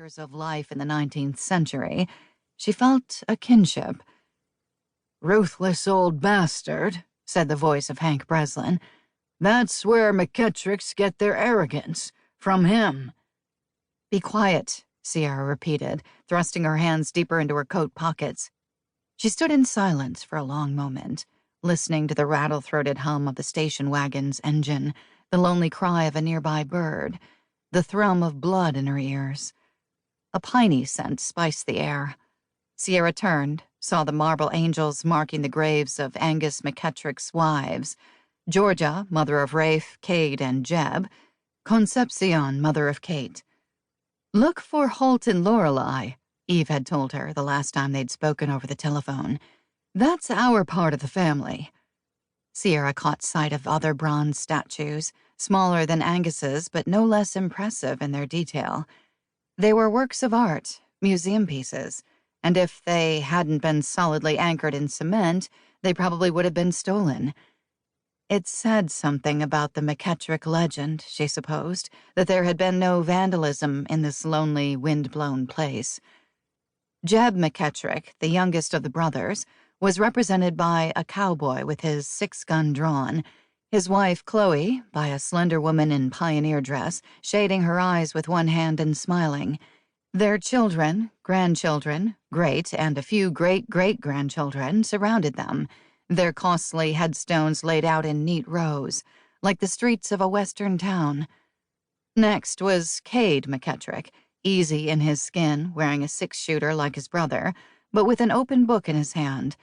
rigors of life in the 19th century, she felt a kinship. "Ruthless old bastard," said the voice of Hank Breslin. "That's where McKettricks get their arrogance, from him." "Be quiet," Sierra repeated, thrusting her hands deeper into her coat pockets. She stood in silence for a long moment, listening to the rattle-throated hum of the station wagon's engine, the lonely cry of a nearby bird, the thrum of blood in her ears. A piney scent spiced the air. Sierra turned, saw the marble angels marking the graves of Angus McKettrick's wives, Georgia, mother of Rafe, Cade, and Jeb, Concepcion, mother of Kate. "Look for Holt and Lorelei," Eve had told her the last time they'd spoken over the telephone. "That's our part of the family." Sierra caught sight of other bronze statues, smaller than Angus's but no less impressive in their detail. They were works of art, museum pieces, and if they hadn't been solidly anchored in cement, they probably would have been stolen. It said something about the McKettrick legend, she supposed, that there had been no vandalism in this lonely, wind-blown place. Jeb McKettrick, the youngest of the brothers, was represented by a cowboy with his 6-gun drawn, his wife, Chloe, by a slender woman in pioneer dress, shading her eyes with one hand and smiling. Their children, grandchildren, great, and a few great-great-grandchildren surrounded them, their costly headstones laid out in neat rows, like the streets of a western town. Next was Cade McKettrick, easy in his skin, wearing a 6-shooter like his brother, but with an open book in his hand.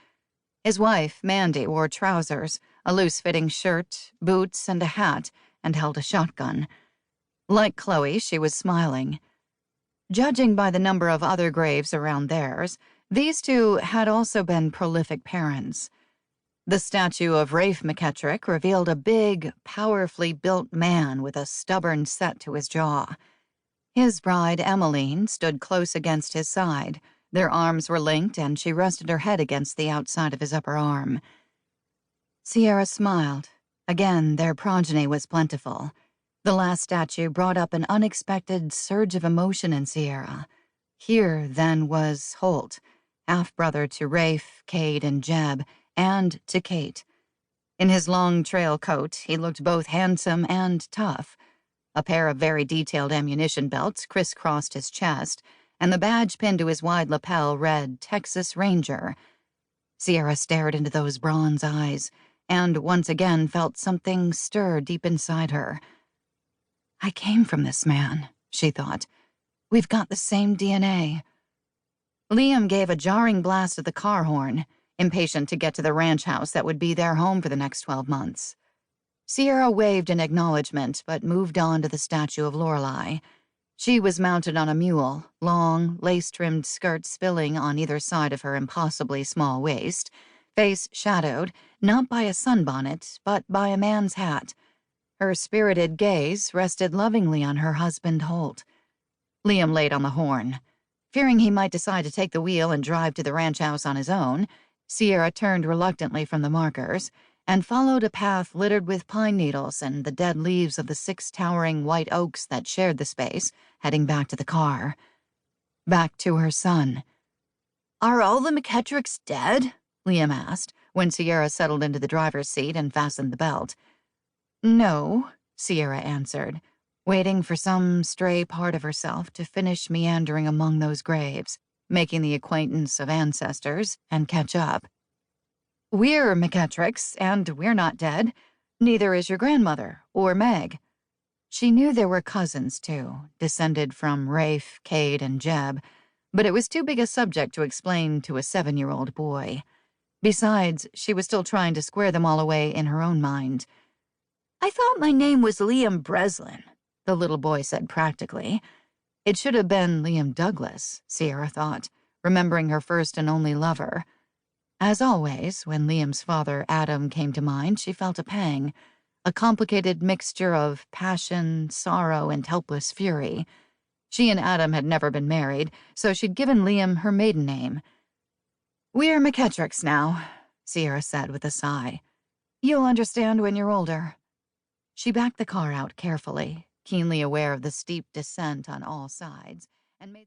His wife, Mandy, wore trousers, a loose-fitting shirt, boots, and a hat, and held a shotgun. Like Chloe, she was smiling. Judging by the number of other graves around theirs, these two had also been prolific parents. The statue of Rafe McKettrick revealed a big, powerfully built man with a stubborn set to his jaw. His bride, Emmeline, stood close against his side. Their arms were linked, and she rested her head against the outside of his upper arm. Sierra smiled. Again, their progeny was plentiful. The last statue brought up an unexpected surge of emotion in Sierra. Here, then, was Holt, half-brother to Rafe, Cade, and Jeb, and to Kate. In his long trail coat, he looked both handsome and tough. A pair of very detailed ammunition belts crisscrossed his chest, and the badge pinned to his wide lapel read Texas Ranger. Sierra stared into those bronze eyes, and once again felt something stir deep inside her. "I came from this man," she thought. "We've got the same DNA." Liam gave a jarring blast of the car horn, impatient to get to the ranch house that would be their home for the next 12 months. Sierra waved in acknowledgement, but moved on to the statue of Lorelei. She was mounted on a mule, long, lace-trimmed skirt spilling on either side of her impossibly small waist, face shadowed, not by a sunbonnet, but by a man's hat. Her spirited gaze rested lovingly on her husband, Holt. Liam laid on the horn. Fearing he might decide to take the wheel and drive to the ranch house on his own, Sierra turned reluctantly from the markers and followed a path littered with pine needles and the dead leaves of the 6 towering white oaks that shared the space, heading back to the car. Back to her son. "Are all the McKettricks dead?" Liam asked, when Sierra settled into the driver's seat and fastened the belt. "No," Sierra answered, waiting for some stray part of herself to finish meandering among those graves, making the acquaintance of ancestors, and catch up. "We're McKettricks, and we're not dead. Neither is your grandmother, or Meg." She knew there were cousins, too, descended from Rafe, Cade, and Jeb, but it was too big a subject to explain to a 7-year-old boy. Besides, she was still trying to square them all away in her own mind. "I thought my name was Liam Breslin," the little boy said practically. It should have been Liam Douglas, Sierra thought, remembering her first and only lover. As always, when Liam's father, Adam, came to mind, she felt a pang, a complicated mixture of passion, sorrow, and helpless fury. She and Adam had never been married, so she'd given Liam her maiden name. "We're McKettricks now," Sierra said with a sigh. "You'll understand when you're older." She backed the car out carefully, keenly aware of the steep descent on all sides, and made